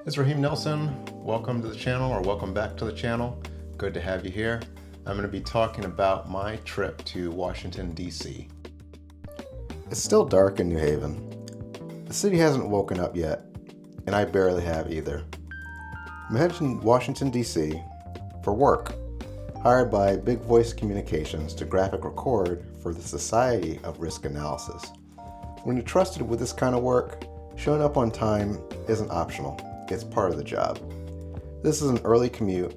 It's Raheem Nelson. Welcome to the channel, or welcome back to the channel. Good to have you here. I'm going to be talking about my trip to Washington, D.C. It's still dark in New Haven. The city hasn't woken up yet, and I barely have either. I'm headed to Washington, D.C. for work, hired by Big Voice Communications to graphic record for the Society of Risk Analysis. When you're trusted with this kind of work, showing up on time isn't optional. It's part of the job. This is an early commute,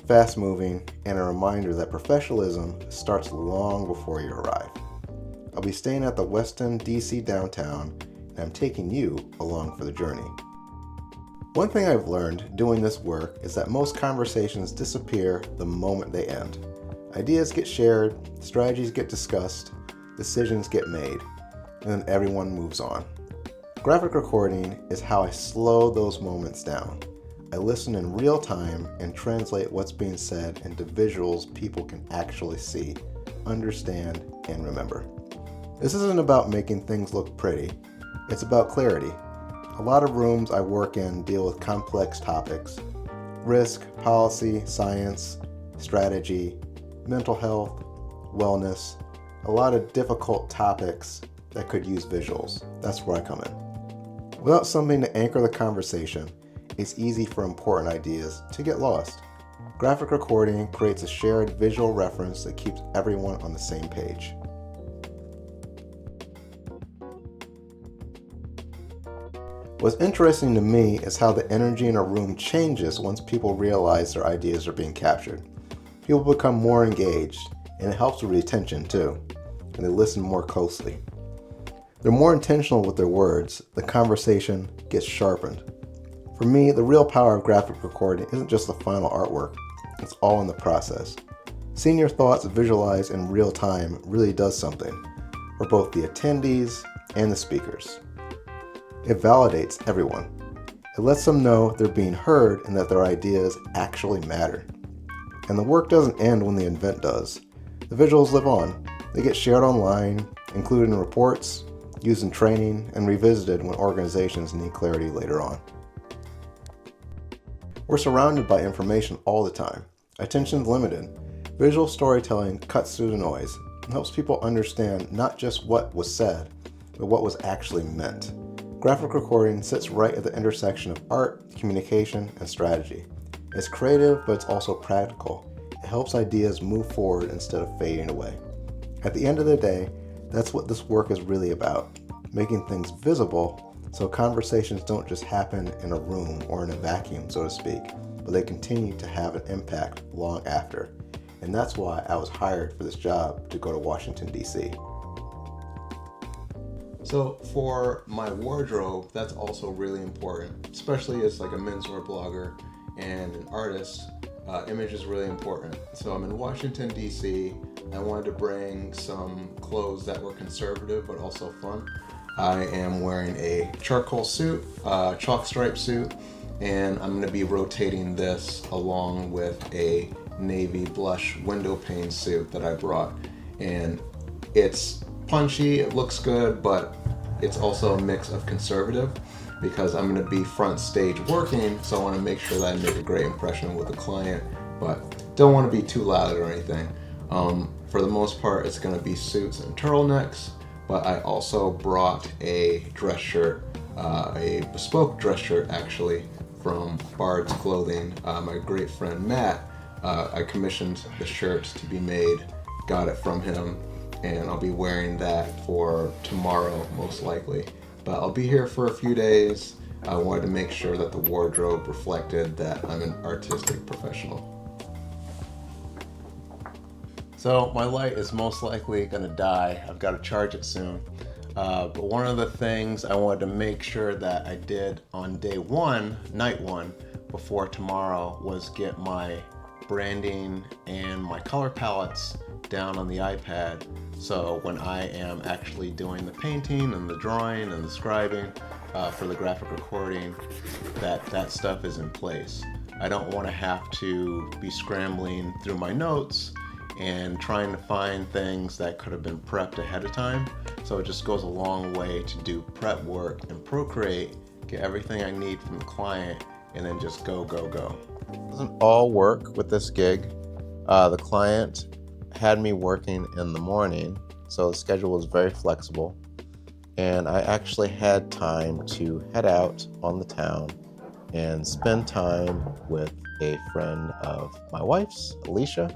fast moving, and a reminder that professionalism starts long before you arrive. I'll be staying at the Westin DC downtown, and I'm taking you along for the journey. One thing I've learned doing this work is that most conversations disappear the moment they end. Ideas get shared, strategies get discussed, decisions get made, and then everyone moves on. Graphic recording is how I slow those moments down. I listen in real time and translate what's being said into visuals people can actually see, understand, and remember. This isn't about making things look pretty. It's about clarity. A lot of rooms I work in deal with complex topics: risk, policy, science, strategy, mental health, wellness, a lot of difficult topics that could use visuals. That's where I come in. Without something to anchor the conversation, it's easy for important ideas to get lost. Graphic recording creates a shared visual reference that keeps everyone on the same page. What's interesting to me is how the energy in a room changes once people realize their ideas are being captured. People become more engaged, and it helps with retention too, and they listen more closely. They're more intentional with their words. The conversation gets sharpened. For me, the real power of graphic recording isn't just the final artwork. It's all in the process. Seeing your thoughts visualized in real time really does something for both the attendees and the speakers. It validates everyone. It lets them know they're being heard and that their ideas actually matter. And the work doesn't end when the event does. The visuals live on. They get shared online, included in reports, used in training, and revisited when organizations need clarity later on. We're surrounded by information all the time. Attention's limited. Visual storytelling cuts through the noise and helps people understand not just what was said, but what was actually meant. Graphic recording sits right at the intersection of art, communication, and strategy. It's creative, but it's also practical. It helps ideas move forward instead of fading away. At the end of the day, that's what this work is really about, making things visible so conversations don't just happen in a room or in a vacuum, so to speak, but they continue to have an impact long after. And that's why I was hired for this job to go to Washington, D.C. So for my wardrobe, that's also really important, especially as like a menswear blogger and an artist. Image is really important. So I'm in Washington, D.C. I wanted to bring some clothes that were conservative but also fun. I am wearing a charcoal suit, chalk stripe suit, and I'm going to be rotating this along with a navy blush window pane suit that I brought. And it's punchy, it looks good, but it's also a mix of conservative because I'm going to be front stage working, so I want to make sure that I make a great impression with the client, but don't want to be too loud or anything. For the most part, it's going to be suits and turtlenecks, but I also brought a dress shirt, a bespoke dress shirt actually, from Bard's Clothing. My great friend Matt, I commissioned the shirt to be made, got it from him, and I'll be wearing that for tomorrow most likely. But I'll be here for a few days. I wanted to make sure that the wardrobe reflected that I'm an artistic professional. So my light is most likely going to die. I've got to charge it soon. But one of the things I wanted to make sure that I did on day one, night one, before tomorrow, was get my branding and my color palettes down on the iPad. So when I am actually doing the painting and the drawing and the scribing for the graphic recording, that stuff is in place. I don't want to have to be scrambling through my notes and trying to find things that could have been prepped ahead of time. So it just goes a long way to do prep work in Procreate get everything I need from the client, and then just go, go, go. It doesn't all work with this gig. The client had me working in the morning, so the schedule was very flexible. And I actually had time to head out on the town and spend time with a friend of my wife's, Alicia,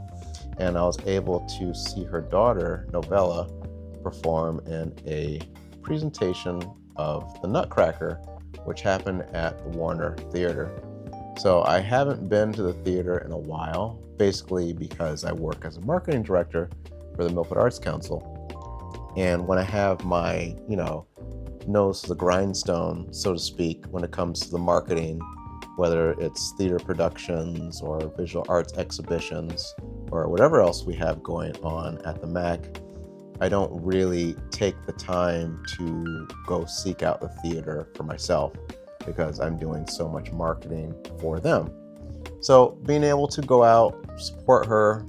and I was able to see her daughter, Novella, perform in a presentation of The Nutcracker, which happened at the Warner Theater. So I haven't been to the theater in a while, basically because I work as a marketing director for the Milford Arts Council. And when I have my, nose to the grindstone, so to speak, when it comes to the marketing, whether it's theater productions or visual arts exhibitions or whatever else we have going on at the MAC, I don't really take the time to go seek out the theater for myself because I'm doing so much marketing for them. So being able to go out, support her,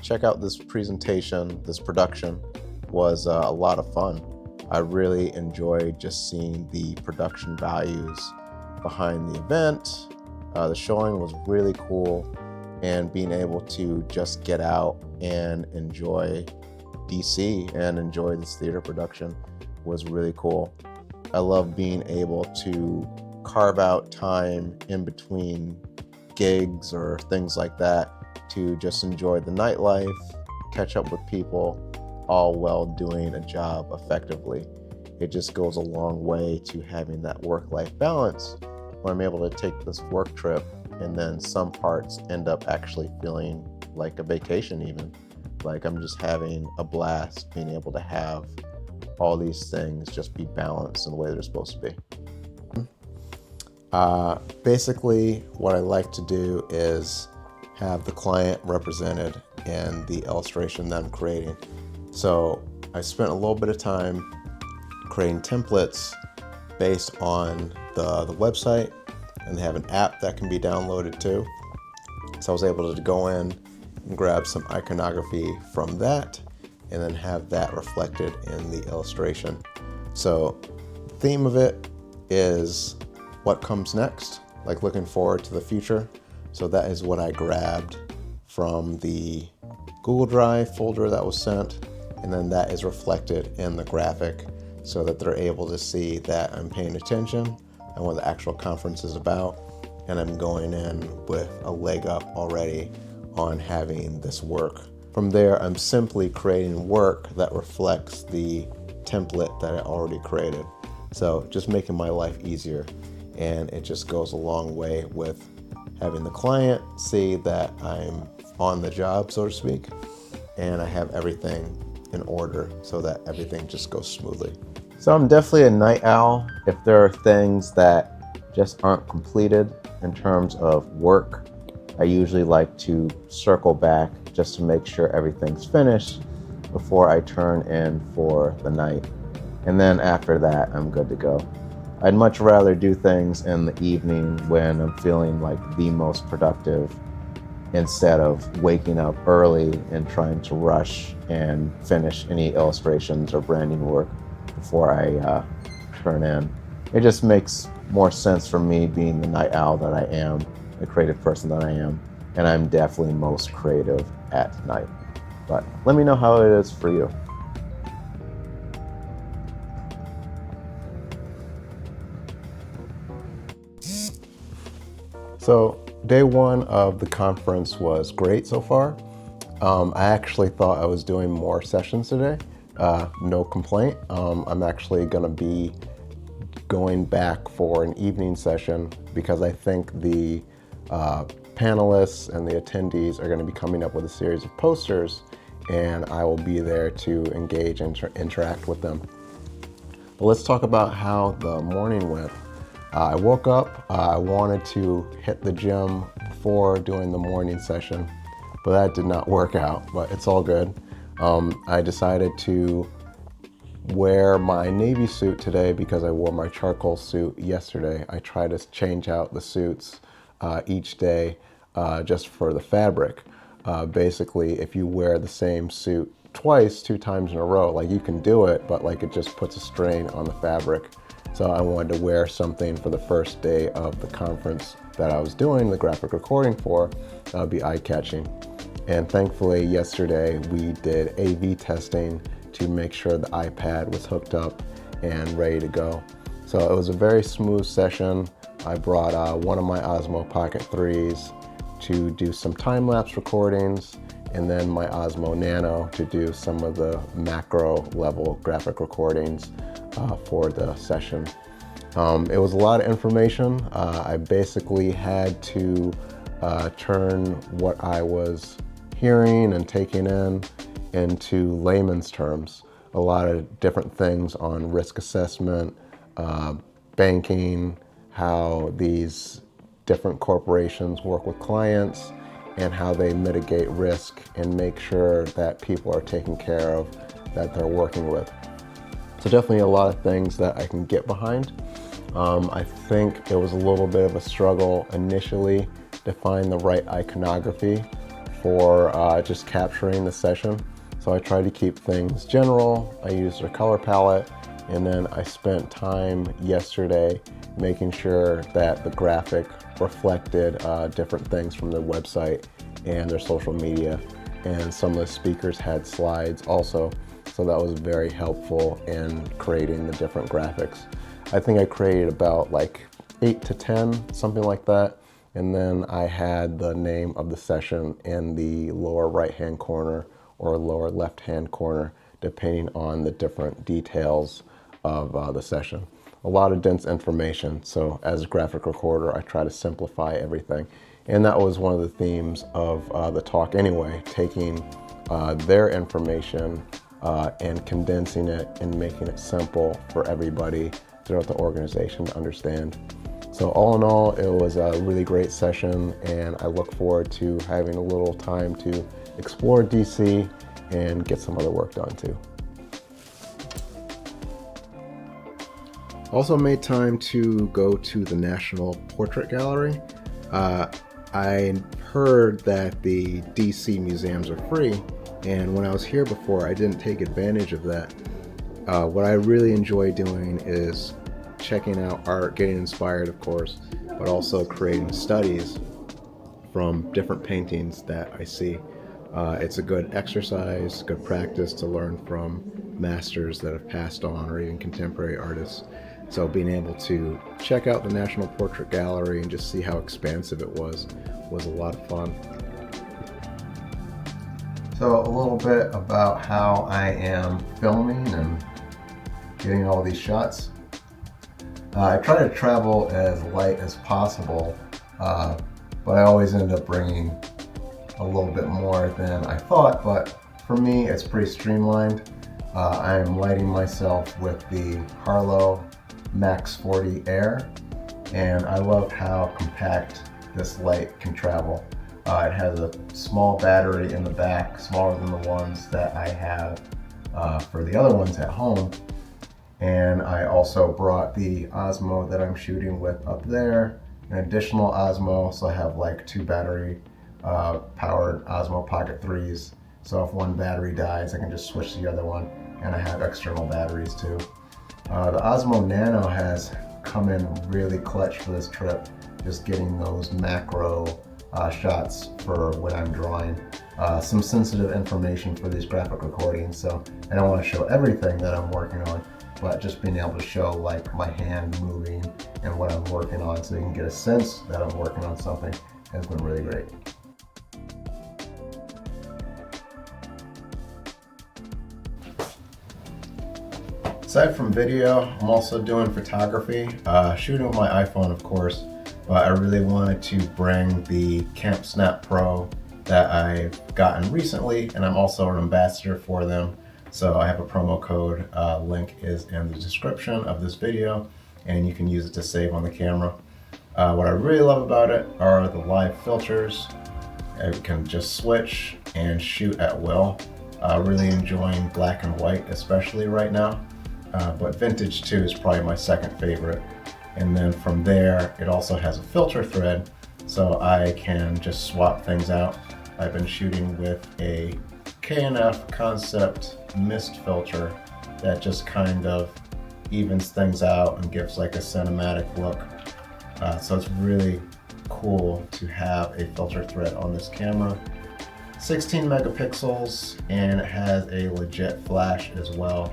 check out this presentation, this production was a lot of fun. I really enjoyed just seeing the production values behind the event. The showing was really cool, and being able to just get out and enjoy DC and enjoy this theater production was really cool. I love being able to carve out time in between gigs or things like that to just enjoy the nightlife, catch up with people, all while doing a job effectively. It just goes a long way to having that work-life balance when I'm able to take this work trip and then some parts end up actually feeling like a vacation even. Like I'm just having a blast being able to have all these things just be balanced in the way they're supposed to be. Basically, what I like to do is have the client represented in the illustration that I'm creating. So I spent a little bit of time creating templates based on the website, and they have an app that can be downloaded too. So I was able to go in and grab some iconography from that and then have that reflected in the illustration. So the theme of it is what comes next, like looking forward to the future. So that is what I grabbed from the Google Drive folder that was sent, and then that is reflected in the graphic so that they're able to see that I'm paying attention and what the actual conference is about, and I'm going in with a leg up already on having this work. From there, I'm simply creating work that reflects the template that I already created. So just making my life easier, and it just goes a long way with having the client see that I'm on the job, so to speak, and I have everything in order so that everything just goes smoothly. So I'm definitely a night owl. If there are things that just aren't completed in terms of work, I usually like to circle back just to make sure everything's finished before I turn in for the night. And then after that, I'm good to go. I'd much rather do things in the evening when I'm feeling like the most productive instead of waking up early and trying to rush and finish any illustrations or branding work before I turn in. It just makes more sense for me being the night owl that I am, the creative person that I am, and I'm definitely most creative at night. But let me know how it is for you. So day one of the conference was great so far. I actually thought I was doing more sessions today. No complaint. I'm actually going to be going back for an evening session because I think the panelists and the attendees are going to be coming up with a series of posters, and I will be there to engage and interact with them. But let's talk about how the morning went. I woke up, I wanted to hit the gym before doing the morning session, but that did not work out, but it's all good. I decided to wear my navy suit today because I wore my charcoal suit yesterday. I try to change out the suits each day just for the fabric. Basically, if you wear the same suit twice, 2 times in a row, like you can do it, but like it just puts a strain on the fabric. So I wanted to wear something for the first day of the conference that I was doing the graphic recording for that would be eye-catching. And thankfully yesterday we did AV testing to make sure the iPad was hooked up and ready to go. So it was a very smooth session. I brought one of my Osmo Pocket 3s to do some time-lapse recordings, and then my Osmo Nano to do some of the macro level graphic recordings for the session. It was a lot of information. I basically had to turn what I was hearing and taking in into layman's terms. A lot of different things on risk assessment, banking, how these different corporations work with clients, and how they mitigate risk and make sure that people are taken care of that they're working with. So definitely a lot of things that I can get behind. I think it was a little bit of a struggle initially to find the right iconography for just capturing the session. So I tried to keep things general. I used a color palette, and then I spent time yesterday making sure that the graphic reflected different things from their website and their social media. And some of the speakers had slides also, so that was very helpful in creating the different graphics. I think I created about like 8 to 10, something like that. And then I had the name of the session in the lower right-hand corner or lower left-hand corner, depending on the different details of the session. A lot of dense information, so as a graphic recorder, I try to simplify everything. And that was one of the themes of the talk anyway, taking their information and condensing it and making it simple for everybody throughout the organization to understand. So all in all, it was a really great session, and I look forward to having a little time to explore DC and get some other work done too. Also made time to go to the National Portrait Gallery. I heard that the DC museums are free, and when I was here before, I didn't take advantage of that. What I really enjoy doing is checking out art, getting inspired, of course, but also creating studies from different paintings that I see. It's a good exercise, good practice to learn from masters that have passed on or even contemporary artists. So being able to check out the National Portrait Gallery and just see how expansive it was a lot of fun. So a little bit about how I am filming and getting all these shots. I try to travel as light as possible, but I always end up bringing a little bit more than I thought, but for me it's pretty streamlined. I am lighting myself with the Harlow Max 40 Air, and I love how compact this light can travel. It has a small battery in the back, smaller than the ones that I have for the other ones at home. And I also brought the Osmo that I'm shooting with up there, an additional Osmo, so I have like 2 battery powered Osmo Pocket 3s. So if one battery dies, I can just switch to the other one, and I have external batteries too. The Osmo Nano has come in really clutch for this trip, just getting those macro shots for when I'm drawing. Some sensitive information for these graphic recordings, so I don't want to show everything that I'm working on, but just being able to show like my hand moving and what I'm working on so you can get a sense that I'm working on something has been really great. Aside from video, I'm also doing photography, shooting with my iPhone of course, but I really wanted to bring the Camp Snap Pro that I've gotten recently, and I'm also an ambassador for them. So I have a promo code, link is in the description of this video, and you can use it to save on the camera. What I really love about it are the live filters. I can just switch and shoot at will. Really enjoying black and white, especially right now. But vintage too is probably my second favorite. And then from there, it also has a filter thread, so I can just swap things out. I've been shooting with a K&F Concept mist filter that just kind of evens things out and gives like a cinematic look. So it's really cool to have a filter thread on this camera. 16 megapixels, and it has a legit flash as well.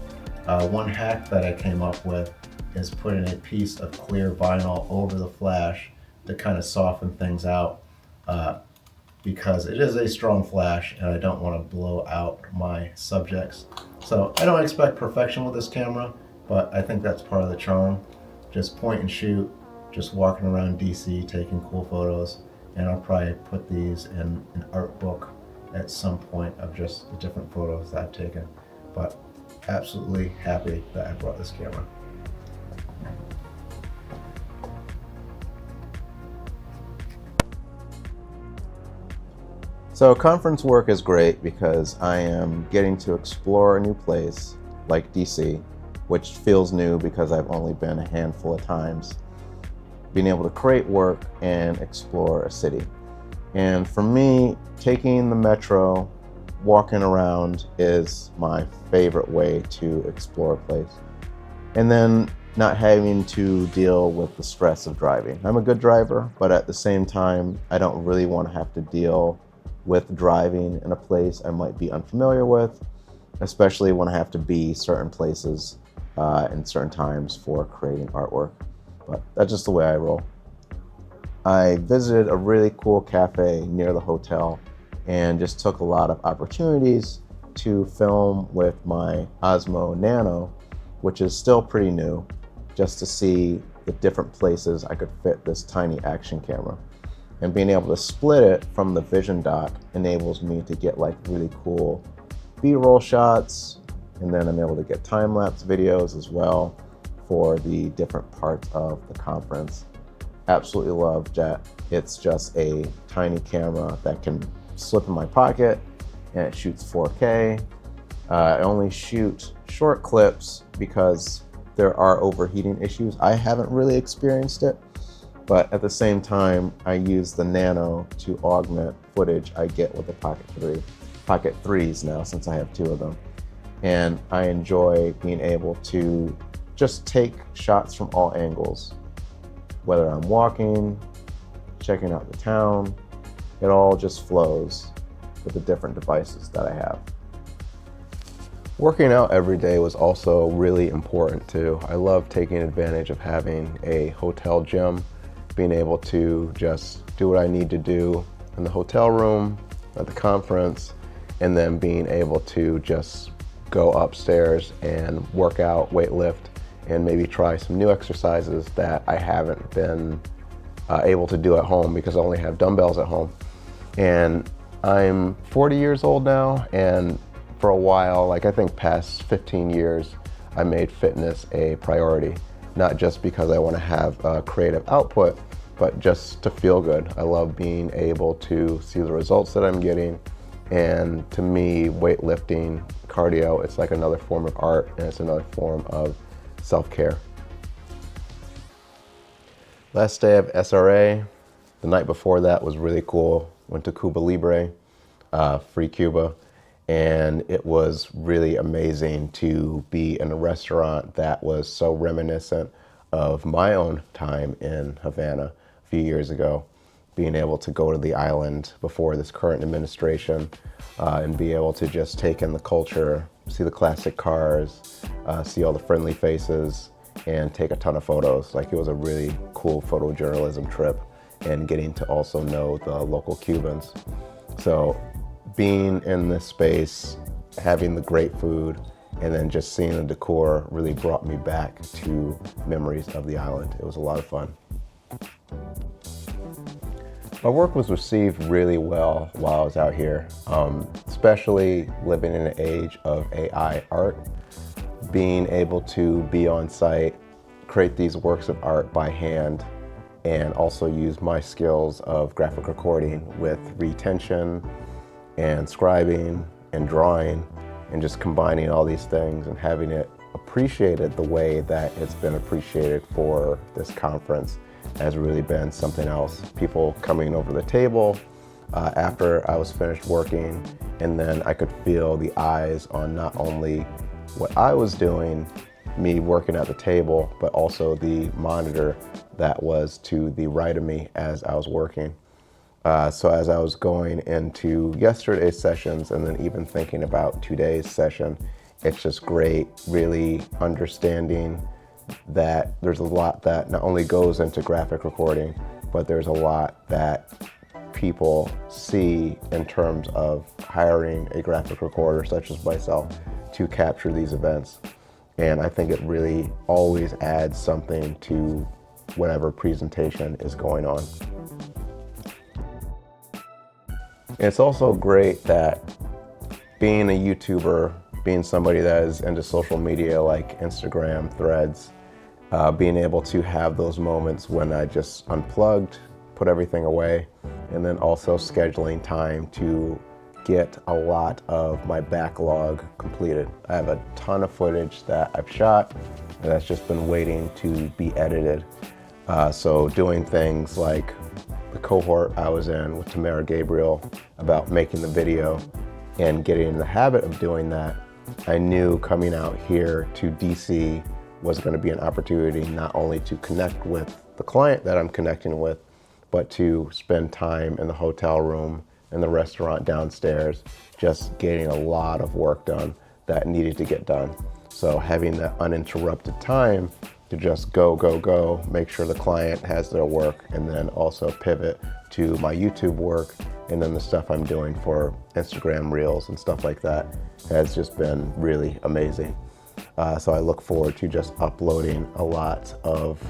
One hack that I came up with is putting a piece of clear vinyl over the flash to kind of soften things out, because it is a strong flash and I don't want to blow out my subjects. So I don't expect perfection with this camera, but I think that's part of the charm. Just point and shoot, just walking around DC taking cool photos, and I'll probably put these in an art book at some point of just the different photos that I've taken. But absolutely happy that I brought this camera. So conference work is great because I am getting to explore a new place like DC, which feels new because I've only been a handful of times. Being able to create work and explore a city. And for me, taking the metro, walking around is my favorite way to explore a place. And then not having to deal with the stress of driving. I'm a good driver, but at the same time, I don't really want to have to deal with driving in a place I might be unfamiliar with, especially when I have to be certain places in certain times for creating artwork. But that's just the way I roll. I visited a really cool cafe near the hotel and just took a lot of opportunities to film with my Osmo Nano, which is still pretty new, just to see the different places I could fit this tiny action camera. And being able to split it from the Vision dock enables me to get like really cool B-roll shots, and then I'm able to get time-lapse videos as well for the different parts of the conference. Absolutely love that it's just a tiny camera that can slip in my pocket and it shoots 4K. I only shoot short clips because there are overheating issues. I haven't really experienced it, but at the same time, I use the Nano to augment footage I get with the Pocket 3s now, since I have two of them. And I enjoy being able to just take shots from all angles. Whether I'm walking, checking out the town, it all just flows with the different devices that I have. Working out every day was also really important too. I love taking advantage of having a hotel gym, being able to just do what I need to do in the hotel room, at the conference, and then being able to just go upstairs and work out, weight lift, and maybe try some new exercises that I haven't been able to do at home because I only have dumbbells at home. And I'm 40 years old now, and for a while, like I think past 15 years, I made fitness a priority, not just because I want to have a creative output, but just to feel good. I love being able to see the results that I'm getting, and to me, weightlifting, cardio, it's like another form of art, and it's another form of self-care. Last day of SRA, the night before that was really cool. Went to Cuba Libre, free Cuba, and it was really amazing to be in a restaurant that was so reminiscent of my own time in Havana a few years ago. Being able to go to the island before this current administration and be able to just take in the culture, see the classic cars, see all the friendly faces, and take a ton of photos. Like, it was a really cool photojournalism trip, and getting to also know the local Cubans. So being in this space, having the great food, and then just seeing the decor really brought me back to memories of the island. It was a lot of fun. My work was received really well while I was out here, especially living in an age of AI art. Being able to be on site, create these works of art by hand, and also use my skills of graphic recording with retention and scribing and drawing, and just combining all these things and having it appreciated the way that it's been appreciated for this conference has really been something else. People coming over the table after I was finished working, and then I could feel the eyes on not only what I was doing, me working at the table, but also the monitor that was to the right of me as I was working. So as I was going into yesterday's sessions and then even thinking about today's session, it's just great really understanding that there's a lot that not only goes into graphic recording, but there's a lot that people see in terms of hiring a graphic recorder such as myself to capture these events. And I think it really always adds something to whatever presentation is going on. It's also great that being a YouTuber, being somebody that is into social media like Instagram, Threads, being able to have those moments when I just unplugged, put everything away, and then also scheduling time to get a lot of my backlog completed. I have a ton of footage that I've shot and that's just been waiting to be edited. So doing things like the cohort I was in with Tamara Gabriel about making the video and getting in the habit of doing that, I knew coming out here to DC was going to be an opportunity not only to connect with the client that I'm connecting with, but to spend time in the hotel room, in the restaurant downstairs, just getting a lot of work done that needed to get done. So having that uninterrupted time to just go, make sure the client has their work, and then also pivot to my YouTube work, and then the stuff I'm doing for Instagram Reels and stuff like that has just been really amazing. So I look forward to just uploading a lot of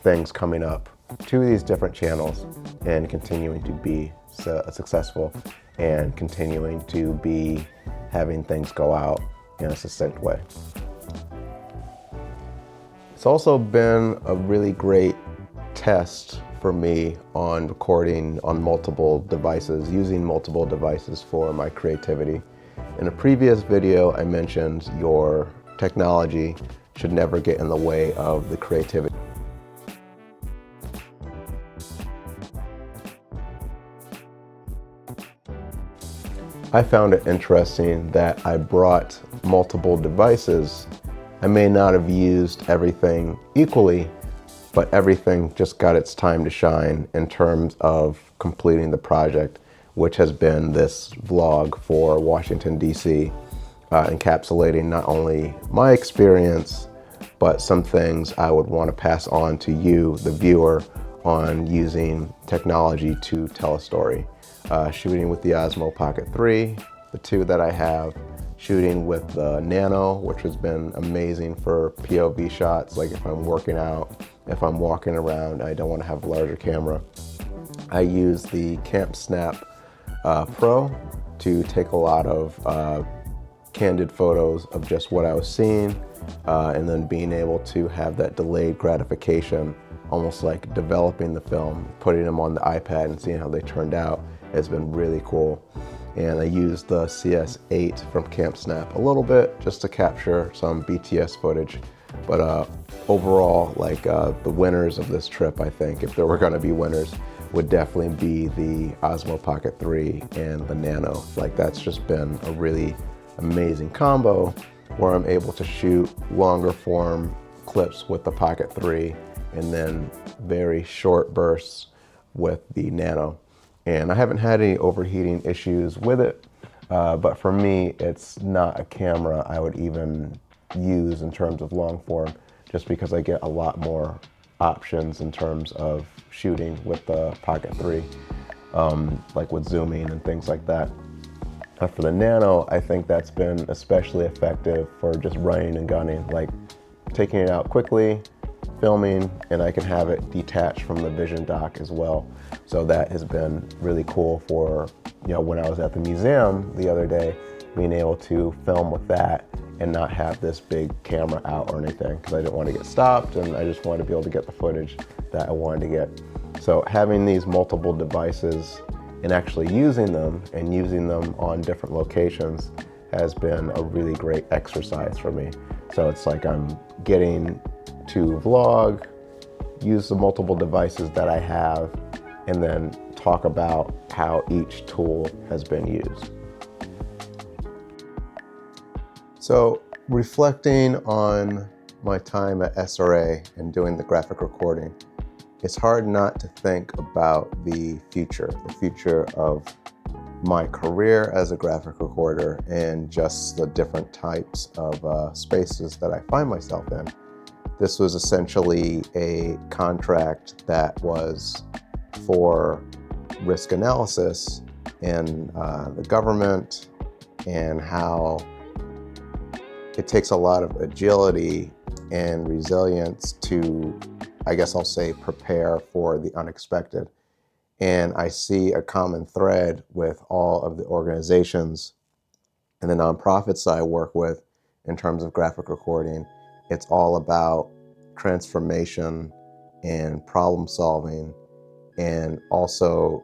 things coming up to these different channels and continuing to be successful and continuing to be having things go out in a succinct way. It's also been a really great test for me on recording on multiple devices, using multiple devices for my creativity. In a previous video, I mentioned your technology should never get in the way of the creativity. I found it interesting that I brought multiple devices. I may not have used everything equally, but everything just got its time to shine in terms of completing the project, which has been this vlog for Washington, D.C., encapsulating not only my experience, but some things I would want to pass on to you, the viewer, on using technology to tell a story. Shooting with the Osmo Pocket 3, the two that I have, shooting with the Nano, which has been amazing for POV shots, like if I'm working out, if I'm walking around, I don't want to have a larger camera. I use the Camp Snap Pro to take a lot of candid photos of just what I was seeing, and then being able to have that delayed gratification, almost like developing the film, putting them on the iPad and seeing how they turned out has been really cool. And I used the CS8 from Camp Snap a little bit just to capture some BTS footage. But overall, like the winners of this trip, I think, if there were going to be winners, would definitely be the Osmo Pocket 3 and the Nano. Like that's just been a really amazing combo where I'm able to shoot longer form clips with the Pocket 3 and then very short bursts with the Nano. And I haven't had any overheating issues with it, but for me, it's not a camera I would even use in terms of long form, just because I get a lot more options in terms of shooting with the Pocket 3, like with zooming and things like that. For the Nano, I think that's been especially effective for just running and gunning, like taking it out quickly, filming, and I can have it detached from the Vision dock as well. So that has been really cool for, you know, when I was at the museum the other day, being able to film with that and not have this big camera out or anything, because I didn't want to get stopped and I just wanted to be able to get the footage that I wanted to get. So having these multiple devices and actually using them and using them on different locations has been a really great exercise for me. So it's like I'm getting to vlog, use the multiple devices that I have, and then talk about how each tool has been used. So reflecting on my time at SRA and doing the graphic recording, it's hard not to think about the future of my career as a graphic recorder and just the different types of spaces that I find myself in. This was essentially a contract that was for risk analysis in the government, and how it takes a lot of agility and resilience to, I guess I'll say, prepare for the unexpected. And I see a common thread with all of the organizations and the nonprofits I work with in terms of graphic recording. It's all about transformation and problem solving, and also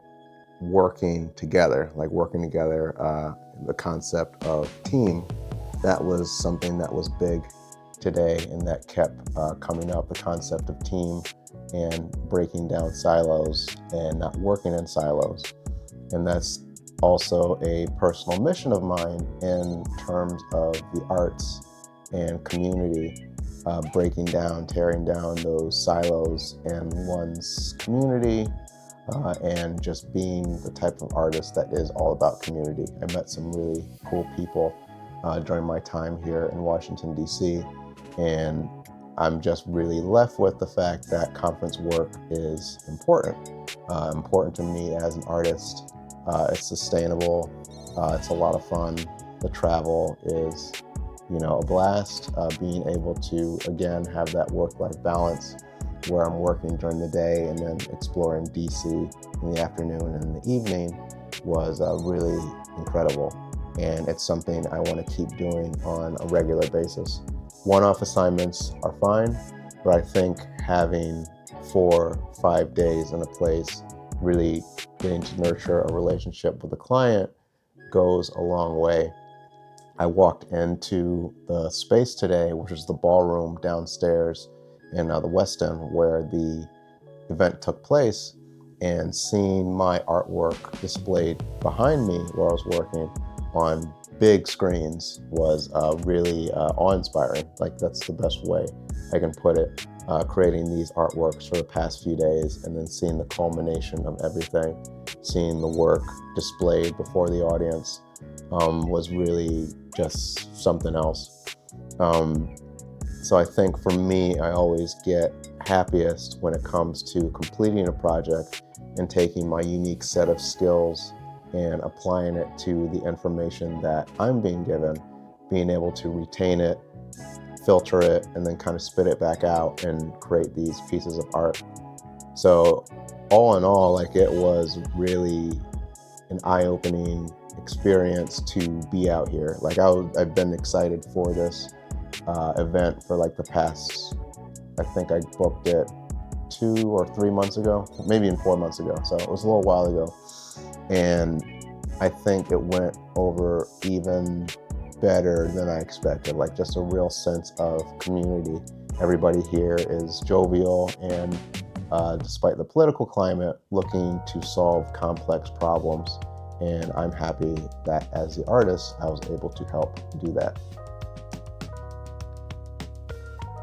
working together, the concept of team. That was something that was big today and that kept coming up, the concept of team and breaking down silos and not working in silos. And that's also a personal mission of mine in terms of the arts and community, breaking down, tearing down those silos in one's community, and just being the type of artist that is all about community. I met some really cool people during my time here in Washington, D.C., and I'm just really left with the fact that conference work is important to me as an artist. It's sustainable, it's a lot of fun. The travel is, a blast. Being able to, again, have that work-life balance where I'm working during the day and then exploring DC in the afternoon and in the evening was really incredible. And it's something I want to keep doing on a regular basis. One-off assignments are fine, but I think having 4-5 days in a place, really getting to nurture a relationship with the client, goes a long way. I walked into the space today, which is the ballroom downstairs in the West End where the event took place, and seeing my artwork displayed behind me where I was working on big screens was really awe-inspiring. Like, that's the best way I can put it. Creating these artworks for the past few days and then seeing the culmination of everything, seeing the work displayed before the audience was really just something else. So I think for me, I always get happiest when it comes to completing a project and taking my unique set of skills and applying it to the information that I'm being given, being able to retain it, filter it, and then kind of spit it back out and create these pieces of art. So all in all, it was really an eye-opening experience to be out here. I've been excited for this event for the past, I think I booked it 2 or 3 months ago, maybe even 4 months ago. So it was a little while ago. And I think it went over even better than I expected, just a real sense of community. Everybody here is jovial and despite the political climate, looking to solve complex problems. And I'm happy that as the artist, I was able to help do that.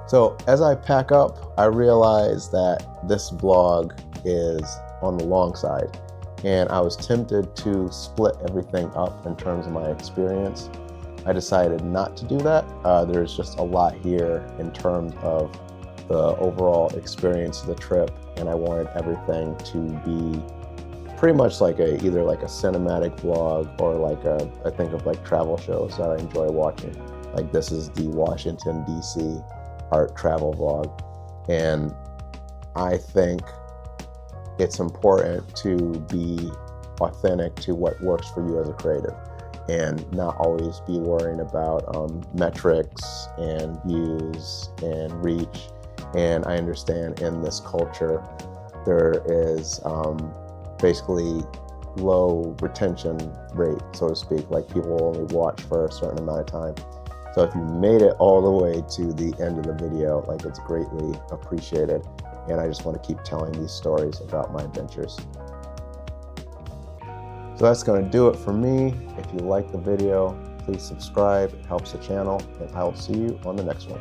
So as I pack up, I realized that this vlog is on the long side, and I was tempted to split everything up in terms of my experience. I decided not to do that. There's just a lot here in terms of the overall experience of the trip, and I wanted everything to be pretty much either a cinematic vlog or I think of travel shows that I enjoy watching. This is the Washington, D.C. art travel vlog. And I think it's important to be authentic to what works for you as a creative and not always be worrying about metrics and views and reach. And I understand in this culture, there is basically low retention rate, so to speak. People only watch for a certain amount of time. So if you made it all the way to the end of the video, it's greatly appreciated. And I just want to keep telling these stories about my adventures. So that's going to do it for me. If you like the video, please subscribe. It helps the channel, and I will see you on the next one.